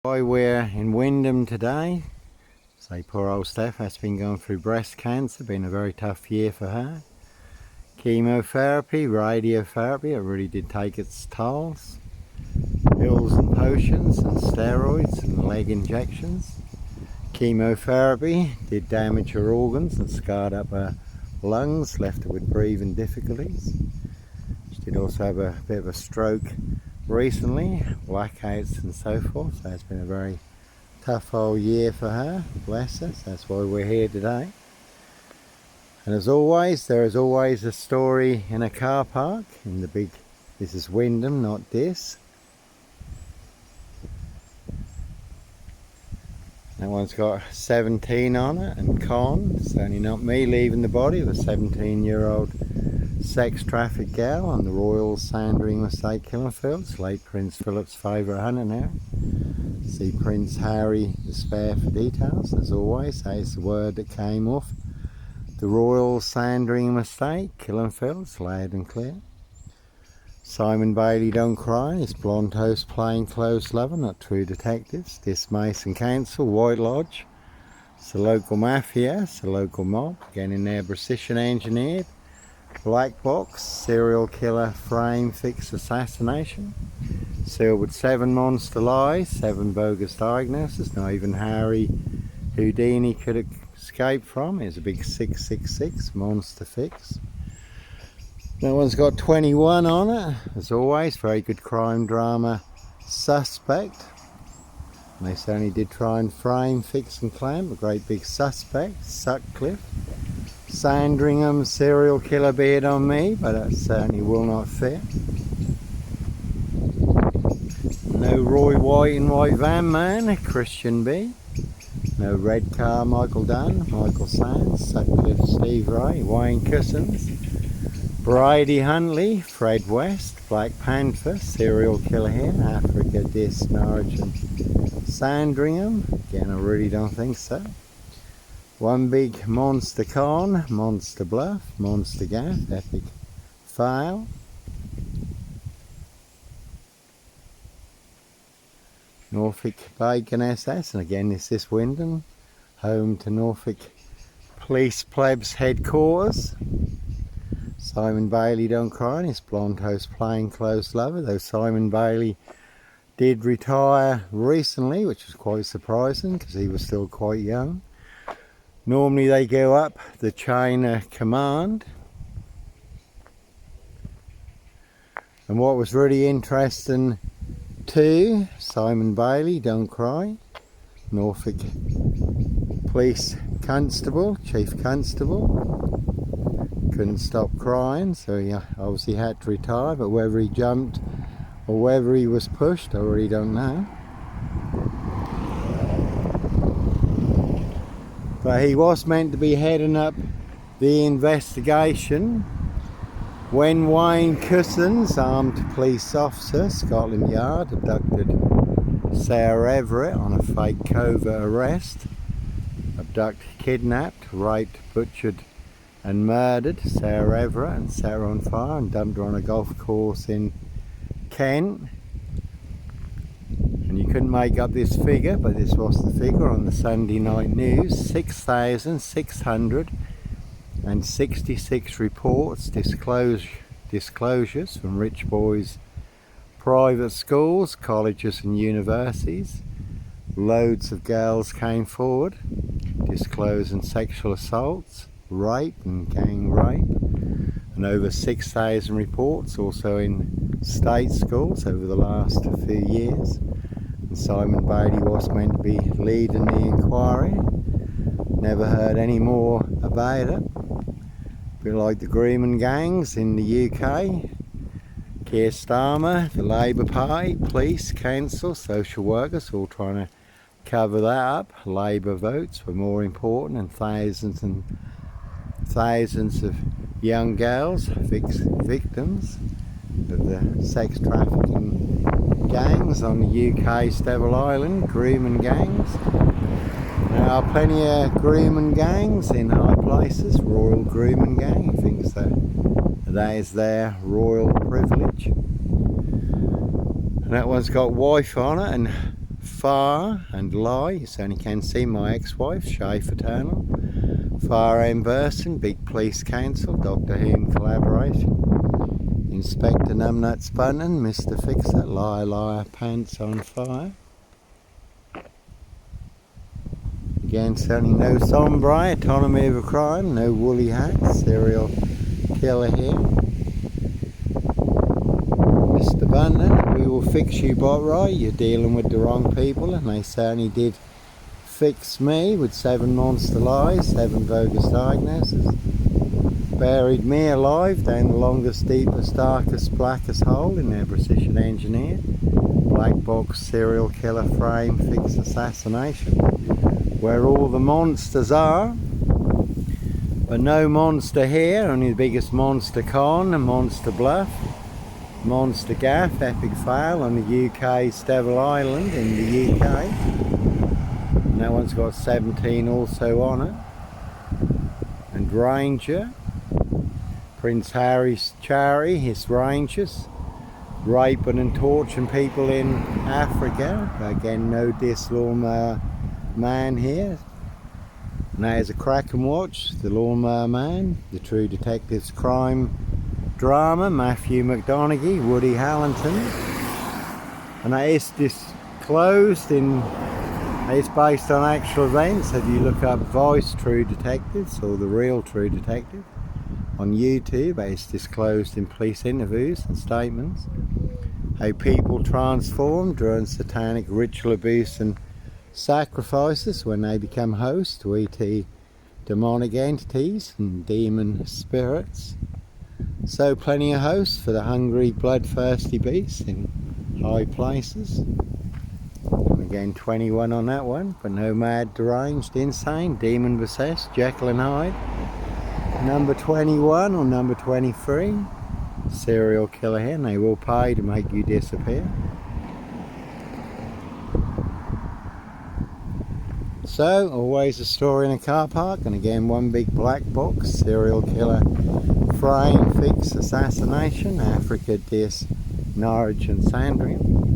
We're in Wyndham today. So poor old Steph has been going through breast cancer, been a very tough year for her. Chemotherapy, radiotherapy, it really did take its tolls. Pills and potions and steroids and leg injections. Chemotherapy did damage her organs and scarred up her lungs, left her with breathing difficulties. She did also have a bit of a stroke recently, blackouts and so forth, so it's been a very tough old year for her, bless us. That's why we're here today. And as always, there is always a story in a car park, in the big, this is Wyndham, not this. That one's got 17 on it, and con, certainly not me leaving the body of a 17-year-old sex trafficked gal on the Royal Sandringham estate, Killenfields, late Prince Philip's favourite hunter now. See Prince Harry the spare for details. As always, that is the word that came off the Royal Sandringham estate, Killenfields, loud and clear. Simon Bailey don't cry, his blonde host plainclothes lover, not true detectives. This Mason Council, White Lodge. It's the local mafia, it's the local mob, again in their precision engineered black box, serial killer frame fix assassination. Sealed with 7 monster lies, 7 bogus diagnoses, not even Harry Houdini could escape from. It's a big 666 monster fix. That one's got 21 on it, as always, very good crime drama suspect. And they certainly did try and frame, fix and clamp a great big suspect, Sutcliffe. Sandringham serial killer beard on me, but that certainly will not fit. No Roy White in white van man, Christian B. No red car, Michael Dunn, Michael Sands, Sutcliffe, Steve Wright, Wayne Cousins, Bridie Huntley, Fred West, Black Panther, serial killer here, Africa, Dis, Norwich and Sandringham. Again, I really don't think so. One big monster con, monster bluff, monster gaff, epic fail. Norfolk Bacon SS, and again this is Wyndham, home to Norfolk Police Plebs headquarters. Simon Bailey don't cry, and his blonde host plainclothes lover, though Simon Bailey did retire recently, which was quite surprising because he was still quite young. Normally they go up the chain of command. And what was really interesting too, Simon Bailey, don't cry, Norfolk Police Constable, Chief Constable, couldn't stop crying, so he obviously had to retire, but whether he jumped or whether he was pushed, I really don't know. But he was meant to be heading up the investigation when Wayne Cousins, armed police officer, Scotland Yard, abducted Sarah Everett on a fake covert arrest. Abducted, kidnapped, raped, butchered and murdered Sarah Everett and set her on fire and dumped her on a golf course in Kent. And you couldn't make up this figure, but this was the figure on the Sunday night news. 6,666 reports, disclosures from rich boys' private schools, colleges and universities. Loads of girls came forward disclosing sexual assaults, rape and gang rape. And over 6,000 reports also in state schools over the last few years. Simon Bailey was meant to be leading the inquiry. Never heard any more about it. A bit like the grooming gangs in the UK. Keir Starmer, the Labour Party, police, council, social workers, all trying to cover that up. Labour votes were more important, and thousands of young girls, victims of the sex trafficking gangs on the UK's Devil Island, grooming gangs. There are plenty of grooming gangs in high places. Royal grooming gang, he thinks that is their royal privilege. And that one's got wife on it and Fire and Lie, you certainly can see my ex-wife, Shay Fraternal. Fire Emberson, Big Police Council, Doctor Who collaboration. Inspector Numbnuts Bunton, Mr. Fixer, Liar Liar, Pants on Fire. Again, certainly no Sombre, Autonomy of a Crime, no Woolly Hat, Serial Killer here. Mr. Bunton, We Will Fix You Botwright, you're dealing with the wrong people, and they certainly did fix me with 7 monster lies, 7 bogus diagnoses. Buried me alive down the longest, deepest, darkest, blackest hole in their precision engineer. Black box serial killer frame fix assassination. Where all the monsters are. But no monster here, only the biggest monster con, a monster bluff. Monster gaff, epic fail on the UK Stevel Island in the UK. And that one's got 17 also on it. And Ranger. Prince Harry's charity, his Rangers. Raping and torturing people in Africa. Again, no diss lawnmower man here. And there's a Kraken watch, the Lawnmower Man, the True Detectives crime drama, Matthew McConaughey, Woody Harrelson. And that is disclosed in, it's based on actual events. If you look up Voice True Detectives or The Real True Detective on YouTube, it's disclosed in police interviews and statements how people transform during satanic ritual abuse and sacrifices when they become hosts to ET demonic entities and demon spirits. So plenty of hosts for the hungry, bloodthirsty beasts in high places. Again, 21 on that one, but no mad, deranged, insane, demon possessed, Jekyll and Hyde. Number 21 or number 23, serial killer here, and they will pay to make you disappear. So, always a story in a car park, and again one big black box, serial killer, frame, fix, assassination, Africa, Dis, Norwich and Sandringham.